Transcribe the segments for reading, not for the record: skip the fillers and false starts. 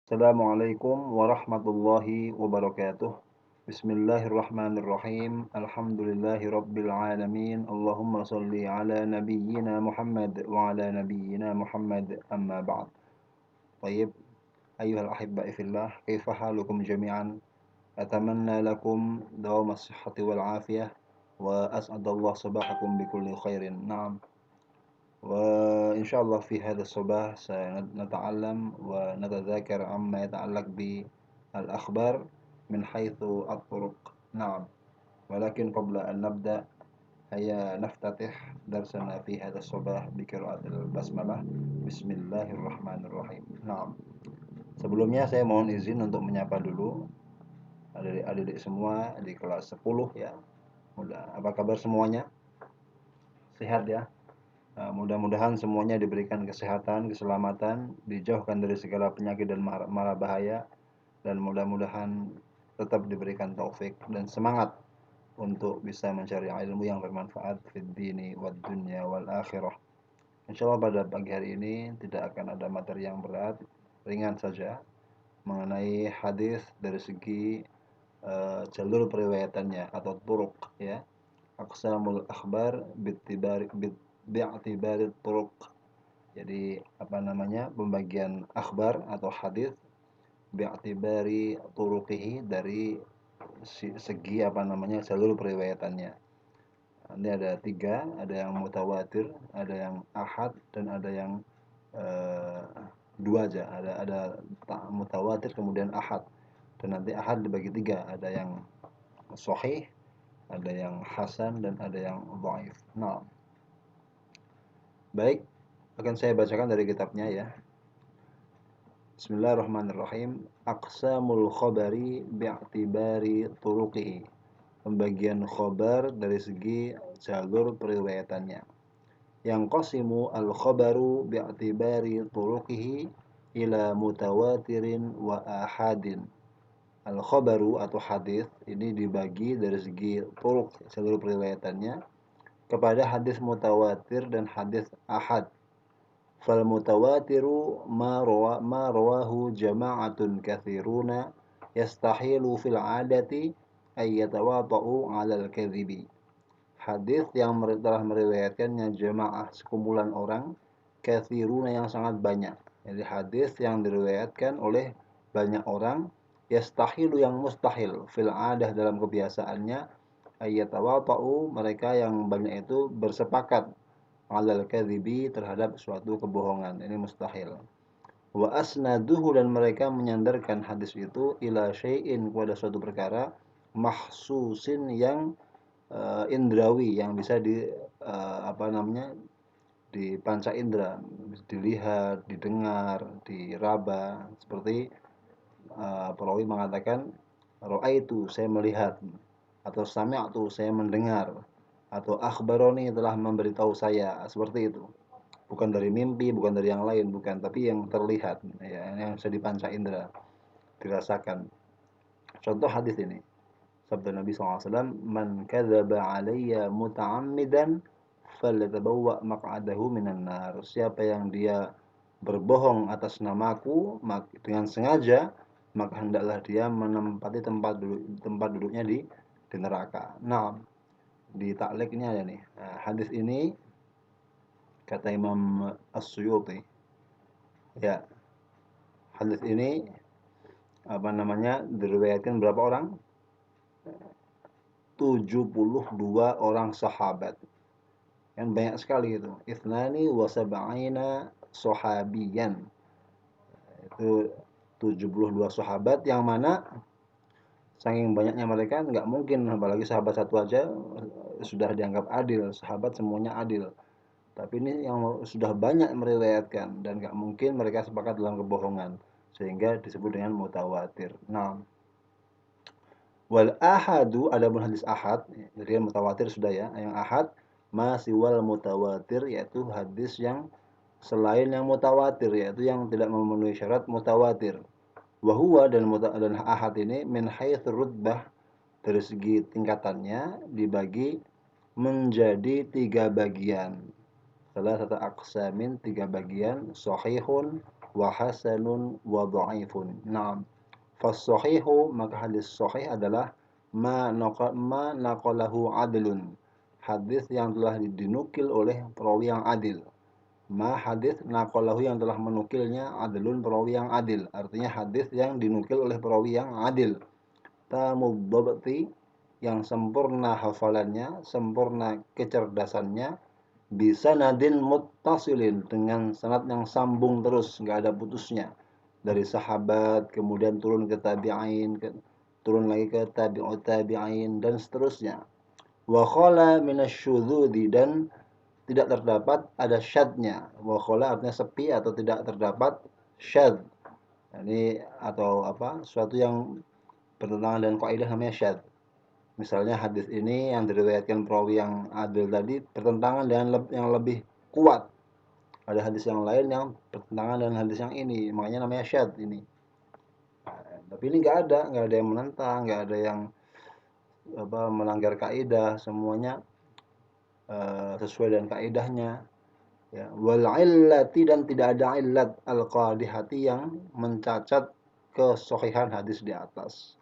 Assalamualaikum warahmatullahi wabarakatuh. Bismillahirrahmanirrahim. Alhamdulillahi rabbil alamin. Allahumma salli ala nabiyyina Muhammad wa ala nabiyyina Muhammad amma ba'd. Tayyib, ayyuhal ahibba'i fillah, kaifa halukum jami'an? Atamanna lakum dawamas sihhati wal afiyah wa as'adallahu sabahakum bikulli khairin. Naam. وإن شاء الله في هذا الصباح سنتعلم ونتذاكر عما يتعلق بالأخبار من حيث الطرق. نعم، ولكن قبل أن نبدأ هيا نفتتح درسنا في هذا الصباح بقراءة البسملة. بسم الله الرحمن الرحيم. نعم. Sebelumnya saya mohon izin untuk menyapa dulu adik-adik semua di kelas 10 ya. Apa kabar semuanya? Sehat ya? Mudah-mudahan semuanya diberikan kesehatan, keselamatan, dijauhkan dari segala penyakit dan mara bahaya, dan mudah-mudahan tetap diberikan taufik dan semangat untuk bisa mencari ilmu yang bermanfaat fid dini wad dunya wal akhirah. Insyaallah pada pagi hari ini tidak akan ada materi yang berat, ringan saja mengenai hadis dari segi jalur periwayatannya atau turuk ya. Aqsamul akhbar bi'tibari turuq. Jadi apa namanya? Pembagian akhbar atau hadis bi'tibari turuqihi dari segi apa namanya? Jalur periwayatannya. Ini ada 3, ada yang mutawatir, ada yang ahad dan ada yang 2 aja. Ada mutawatir kemudian ahad. Dan nanti ahad dibagi 3, ada yang sahih, ada yang hasan dan ada yang dhaif. Nah, baik, akan saya bacakan dari kitabnya ya. Bismillahirrahmanirrahim. Aqsamul khabari bi'tibari turuqihi. Pembagian khabar dari segi jalur periwayatannya. Yang qasimu al-khabaru bi'tibari turuqihi ila mutawatirin wa ahadin. Al-khabaru atau hadis ini dibagi dari segi turuk jalur periwayatannya kepada hadis mutawatir dan hadis ahad. Fal mutawatiru ma rawahu jama'atun katsiruna yastahilu fil 'adati ay yatawada'u 'alal kadhibi. Hadis yang telah meriwayatkannya jamaah sekumpulan orang katsiruna yang sangat banyak. Jadi hadis yang diriwayatkan oleh banyak orang yastahilu yang mustahil fil 'adah dalam kebiasaannya ayyatawada'u mereka yang banyak itu bersepakat 'alal kadhibi terhadap suatu kebohongan. Ini mustahil. Wa asnaduhu dan mereka menyandarkan hadis itu ila syai'in kepada suatu perkara mahsusin yang indrawi yang bisa apa namanya dipanca indera, dilihat, didengar, diraba seperti perawi mengatakan ra'aitu saya melihat atau sami'tu saya mendengar atau akhbaroni telah memberitahu saya seperti itu. Bukan dari mimpi, bukan dari yang lain, bukan, tapi yang terlihat ya, yang bisa dipanca indera, dirasakan. Contoh hadis ini. Sabda Nabi SAW, "Man kadzaba 'alayya muta'ammidan falyatabawwa maq'adahu minan nar." Siapa yang dia berbohong atas namaku dengan sengaja, maka hendaklah dia menempati tempat duduknya di neraka. Nah, di taklek ini ada nih. Nah, hadis ini kata Imam As-Suyuti, ya, hadis ini apa namanya diriwayatkan berapa orang? 72 orang sahabat. Kan banyak sekali itu. Ithnani wa sab'ina sahabiyan. Itu 72 sahabat yang mana saking banyaknya mereka nggak mungkin apalagi sahabat satu aja sudah dianggap adil, sahabat semuanya adil. Tapi ini yang sudah banyak meriwayatkan dan nggak mungkin mereka sepakat dalam kebohongan sehingga disebut dengan mutawatir. Nah, wal ahadu adapun hadis ahad, jadi mutawatir sudah ya, yang ahad masih wal mutawatir yaitu hadis yang selain yang mutawatir yaitu yang tidak memenuhi syarat mutawatir. Wa dan ahad ini min haitsu rutbah dari segi tingkatannya dibagi menjadi 3 bagian. Salah satu aqsamin 3 bagian, sahihun wa hasanun wa dha'ifun. Naam. Fas-shahihu, maka hadis sahih adalah ma naqalahu adlun. Hadis yang telah dinukil oleh perawi yang adil. Ma hadis naqalahu yang telah menukilnya adlun, perawi yang adil. Artinya hadis yang dinukil oleh perawi yang adil. Tamud dhabti, yang sempurna hafalannya, sempurna kecerdasannya, bisa nadin muttasilin, dengan sanad yang sambung terus, nggak ada putusnya, dari sahabat kemudian turun ke tabi'in, turun lagi ke tabi'ut tabi'in dan seterusnya. Wa khala minasyudzudi, dan tidak terdapat ada syadnya. Wa khala artinya sepi atau tidak terdapat syad. Ini atau apa? Suatu yang bertentangan dengan kaidah namanya syad. Misalnya hadis ini yang diriwayatkan perawi yang adil tadi bertentangan dengan yang lebih kuat. Ada hadis yang lain yang bertentangan dengan hadis yang ini, makanya namanya syad ini. Tapi ini nggak ada yang menentang, nggak ada yang melanggar kaidah, semuanya sesuai dengan kaidahnya. Ya, wal illati, dan tidak ada illat al-qadihati yang mencacat kesahihan hadis di atas.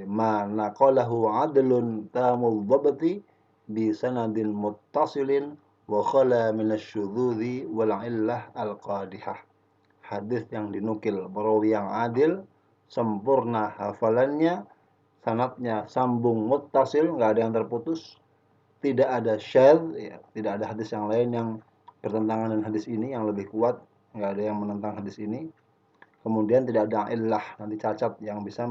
Ma naqalahu adlun tamul dhabti bi sanadin muttasilin wa khala minasyudzudzi wal illah al-qadihah. Hadis yang dinukil perawi yang adil, sempurna hafalannya, sanadnya sambung muttasil, enggak ada yang terputus, tidak ada syadz, ya, tidak ada hadis yang lain yang bertentangan dengan hadis ini yang lebih kuat, enggak ada yang menentang hadis ini. Kemudian tidak ada illah, nanti cacat yang bisa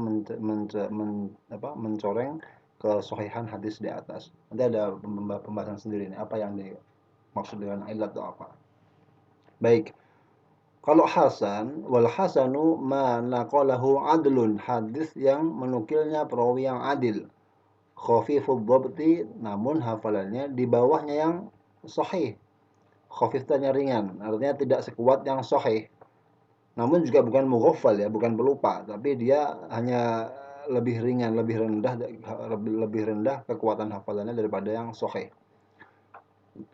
mencoreng kesahihan hadis di atas. Nanti ada pembahasan sendiri nih, apa yang dimaksud dengan illat itu apa. Baik. Kalau hasan, wal hasanu ma naqalahu adlun, hadis yang menukilnya perawi yang adil. Khafifud dhabti, namun hafalannya di bawahnya yang sahih. Khafif itu ringan, artinya tidak sekuat yang sahih. Namun juga bukan mughaffal ya, bukan pelupa, tapi dia hanya lebih ringan, lebih rendah kekuatan hafalannya daripada yang sahih.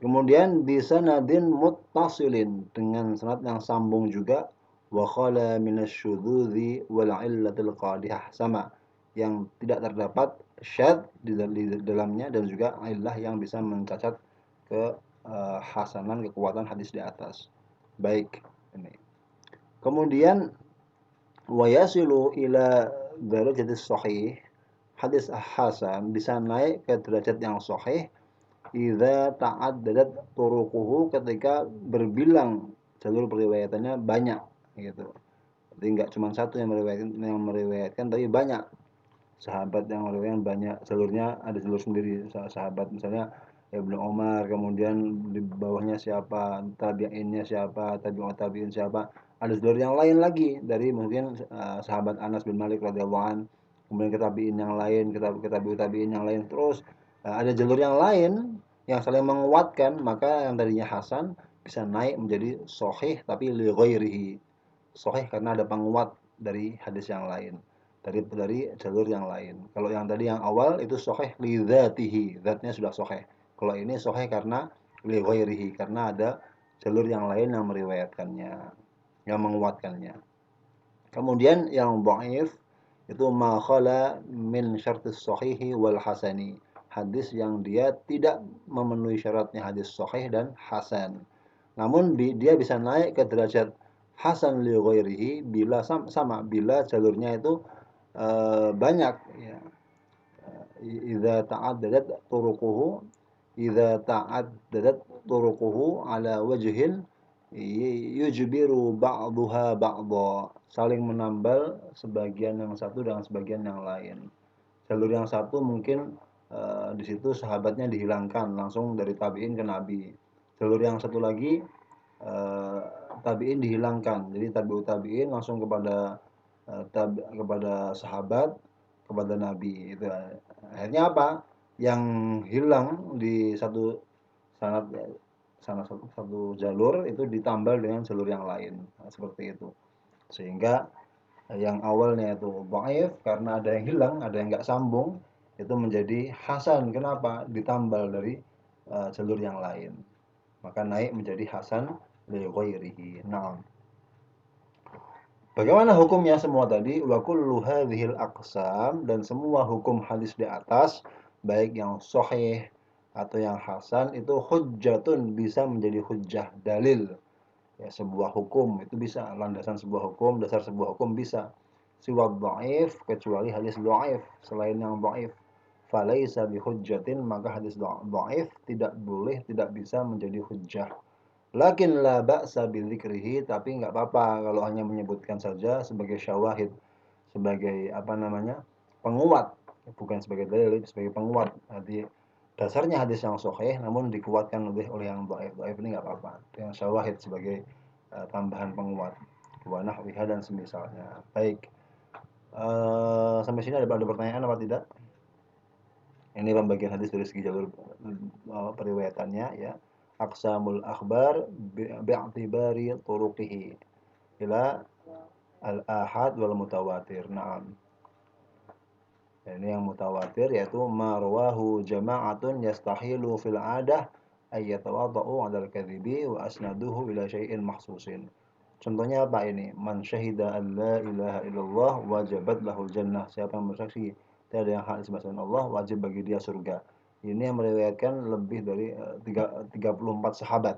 Kemudian bisa nadin muttasilin, dengan sanad yang sambung juga, wa khala minasyudzudzi wal illatil qadihah, sama yang tidak terdapat syadz di dalamnya dan juga illah yang bisa mencacat ke hasanan, kekuatan hadis di atas. Baik, ini. Kemudian wa yasilu ila darajatis sahih, hadis hasan bisa naik ke derajat yang sahih idza ta'addadat turuquhu, ketika berbilang jalur periwayatannya banyak gitu. Jadi enggak cuma satu yang meriwayatkan tapi banyak. Sahabat yang meriwayatkan banyak, jalurnya ada jalur sendiri sahabat, misalnya Ibnu Umar, kemudian di bawahnya siapa, tabi'innya siapa, tabi'ut tabi'in siapa. Ada jalur yang lain lagi dari mungkin sahabat Anas bin Malik radhiyallahu an, kemudian ke tabi'in yang lain, ke tabi'ut tabi'in yang lain, terus ada jalur yang lain yang saling menguatkan, maka yang tadinya hasan bisa naik menjadi sahih tapi li ghairihi. Sahih karena ada penguat dari hadis yang lain, dari jalur yang lain. Kalau yang tadi yang awal itu sahih li dzatihi, zatnya sudah sahih. Kalau ini sahih karena li ghairihi, karena ada jalur yang lain yang meriwayatkannya, yang menguatkannya. Kemudian yang dhaif itu ma khala min syartis sahihi wal hasani, hadis yang dia tidak memenuhi syaratnya hadis sahih dan hasan. Namun dia bisa naik ke derajat hasan li ghairihi bila sama bila jalurnya itu banyak ya. Idza ta'addadat turuquhu ala wajhin yujbiru ba'daha ba'dha, saling menambal sebagian yang satu dengan sebagian yang lain. Jalur yang satu mungkin di situ sahabatnya dihilangkan langsung dari tabi'in ke nabi. Jalur yang satu lagi tabi'in dihilangkan, jadi tabi'ut tabi'in langsung kepada kepada sahabat, kepada nabi. Itu akhirnya apa? Yang hilang di satu sanad, satu jalur itu ditambal dengan jalur yang lain. Nah, seperti itu. Sehingga yang awalnya itu dhaif karena ada yang hilang, ada yang enggak sambung, itu menjadi hasan. Kenapa? Ditambal dari jalur yang lain. Maka naik menjadi hasan li ghairihi. Naam. Bagaimana hukumnya semua tadi? Wa kullu hadhil aqsam, dan semua hukum hadis di atas, baik yang sahih atau yang hasan, itu hujjatun, bisa menjadi hujjah, dalil. Ya, sebuah hukum itu bisa, landasan sebuah hukum, dasar sebuah hukum bisa. Siwa dhaif, kecuali hadis dhaif, selain yang dhaif. Falaisa bihujjatin, maka hadis dhaif tidak boleh, tidak bisa menjadi hujjah. Lakin la ba'sa bidzikrihi, tapi nggak apa-apa kalau hanya menyebutkan saja sebagai syawahid, sebagai apa namanya, penguat, bukan sebagai dalil, sebagai penguat. Jadi dasarnya hadis yang sahih namun dikuatkan oleh yang dhaif. Dhaif ini nggak apa-apa. Yang syawahid sebagai tambahan penguat. Wa nahwiha, dan semisalnya. Baik. Sampai sini ada pertanyaan apa tidak? Ini pembagian hadis dari segi jalur periwayatannya ya. Aqsamul akhbar bi'tibari turuqihi ila al-ahad wal mutawatir. Naam. Ini yang mutawatir yaitu marwahu jama'atun yastahilu fil 'adah ay yatawadau 'ala al-kadhibi wa asnaduhu ila syai'in mahsusin. Contohnya apa ini? Man syahida an la ilaha illallah wajabat lahul jannah. Siapa yang bersaksi tiada yang hak disembah selain Allah, wajib bagi dia surga. Ini yang meriwayatkan lebih dari 34 sahabat,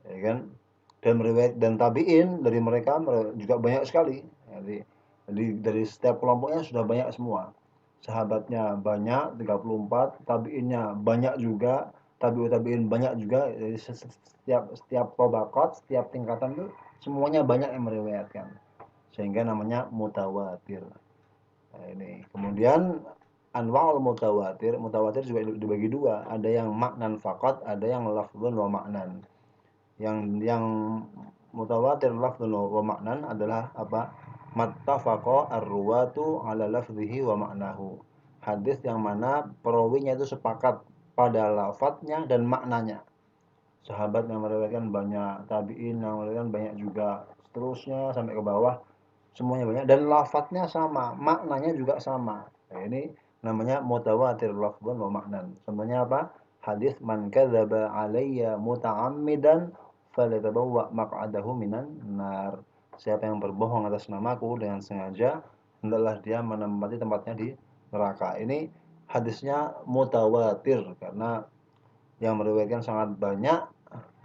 ya kan? Dan meriwayat dan tabi'in dari mereka juga banyak sekali. Jadi dari setiap kelompoknya sudah banyak semua. Sahabatnya banyak 34, tabi'innya banyak juga, tabi'ut tabi'in banyak juga. Jadi setiap tabaqat, setiap tingkatan itu semuanya banyak yang meriwayatkan. Sehingga namanya mutawatir. Nah, ini. Kemudian anwa'ul mutawatir, mutawatir juga dibagi dua, ada yang maknan faqat, ada yang lafdzun wa maknan. Yang mutawatir lafdzun wa maknan adalah apa? Mattafaqa ar-ruwatu ala lafdzihi wa maknahu. Hadis yang mana perawinya itu sepakat pada lafadznya dan maknanya. Sahabat yang meriwayatkan banyak, tabi'in yang meriwayatkan banyak juga, seterusnya sampai ke bawah, semuanya banyak dan lafadznya sama, maknanya juga sama. Nah, ini namanya mutawatir lafdzun wa maknan. Contohnya apa? Hadis man kadzaba alayya muta'ammidan falyatabawwa maq'adahu minan nar. Siapa yang berbohong atas namaku dengan sengaja, hendaklah dia menempati tempatnya di neraka. Ini hadisnya mutawatir karena yang meriwayatkan sangat banyak,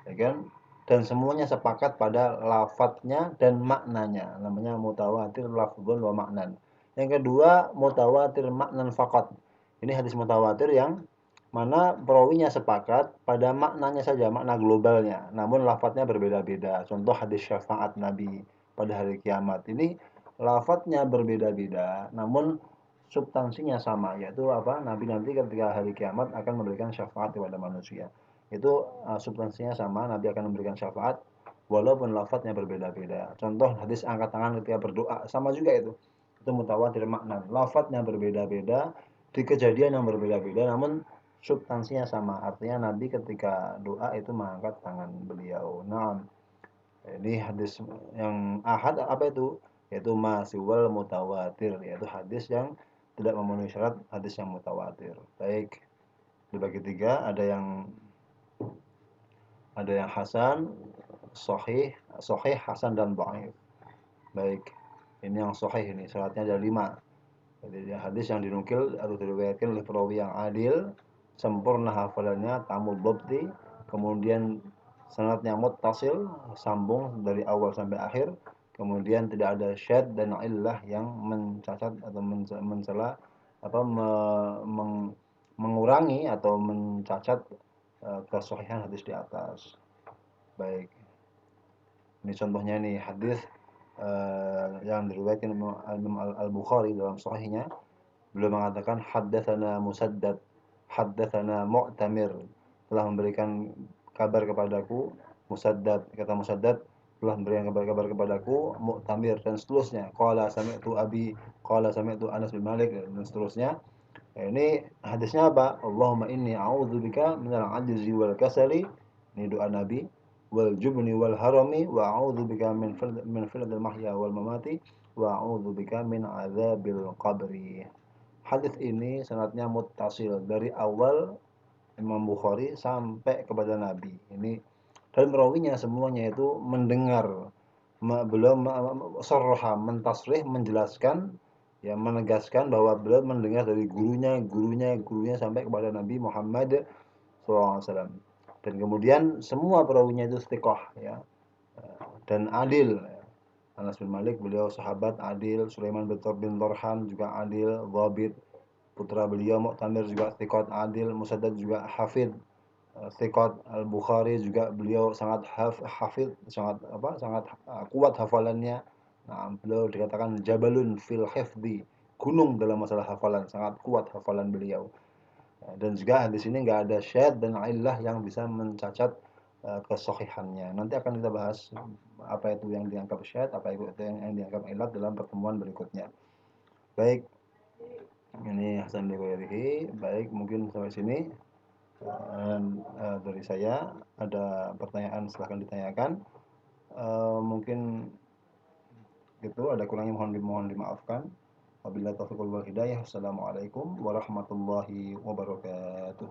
ya kan? Dan semuanya sepakat pada lafadznya dan maknanya. Namanya mutawatir lafdzun wa maknan. Yang kedua, mutawatir maknan faqat. Ini hadis mutawatir yang mana perawinya sepakat pada maknanya saja, makna globalnya. Namun lafadznya berbeda-beda. Contoh hadis syafaat Nabi pada hari kiamat. Ini lafadznya berbeda-beda, namun substansinya sama, yaitu apa? Nabi nanti ketika hari kiamat akan memberikan syafaat kepada manusia. Itu substansinya sama, Nabi akan memberikan syafaat walaupun lafadznya berbeda-beda. Contoh hadis angkat tangan ketika berdoa, sama juga itu. Itu mutawatir makna. Lafadznya berbeda-beda, di kejadian yang berbeda-beda, namun substansinya sama. Artinya Nabi ketika doa itu mengangkat tangan beliau. Nah, ini hadis yang ahad apa itu? Yaitu masiwal mutawatir, yaitu hadis yang tidak memenuhi syarat hadis yang mutawatir. Baik, dibagi tiga, ada yang hasan, sahih, hasan dan dhaif. Baik, ini yang sahih, ini syaratnya ada 5. Jadi hadis yang dinukil harus diriwayatkan oleh perawi yang adil, sempurna hafalannya, tamul dhabti, kemudian sanadnya muttasil, sambung dari awal sampai akhir, kemudian tidak ada syadz dan illah yang mencacat atau mencela apa mengurangi atau mencacat kesahihan hadis di atas. Baik. Ini contohnya nih hadis yang diriwayatkan Imam Al-Bukhari dalam sahihnya. Beliau mengatakan haddatsana Musaddad, haddatsana Mu'tamir, telah memberikan kabar kepadaku. Musaddad, kata Musaddad, telah memberikan kabar kepadaku. Mu'tamir, dan seterusnya. Qala sami'tu Abi, qala sami'tu Anas bin Malik, dan seterusnya. Ini hadisnya apa? Allahumma inni a'udzubika minal ajzi wal kasali. Ini doa Nabi. Wal jubni wal harami wa a'udzubika min fitnatil mahya wal mamati wa a'udzubika min adzabil qabri. Hadis ini sanadnya muttasil dari awal Imam Bukhari sampai kepada Nabi. Ini dan perawinya semuanya itu mendengar beliau sharraha mentasrih, menjelaskan, ya menegaskan bahwa beliau mendengar dari gurunya sampai kepada Nabi Muhammad SAW. Dan kemudian semua perawinya itu istiqoh, ya, dan adil. Anas bin Malik beliau sahabat adil, Sulaiman bin Torhan juga adil, dhabit. Putra beliau Mu'tamir juga thiqat adil, Musaddad juga hafid, thiqat. Al-Bukhari juga beliau sangat hafid, sangat kuat hafalannya. Nah, beliau dikatakan jabalun fil hifdzi, gunung dalam masalah hafalan, sangat kuat hafalan beliau. Dan juga di sini nggak ada syad dan illah yang bisa mencacat kesohihannya. Nanti akan kita bahas apa itu yang dianggap syad, apa itu yang dianggap illat dalam pertemuan berikutnya. Baik, ini Hasan Liwairihi. Baik, mungkin sampai sini. Dan dari saya ada pertanyaan silahkan ditanyakan. Mungkin gitu, ada kurangnya mohon dimaafkan. Wabillahi taufiq wal hidayah. Assalamualaikum warahmatullahi wabarakatuh.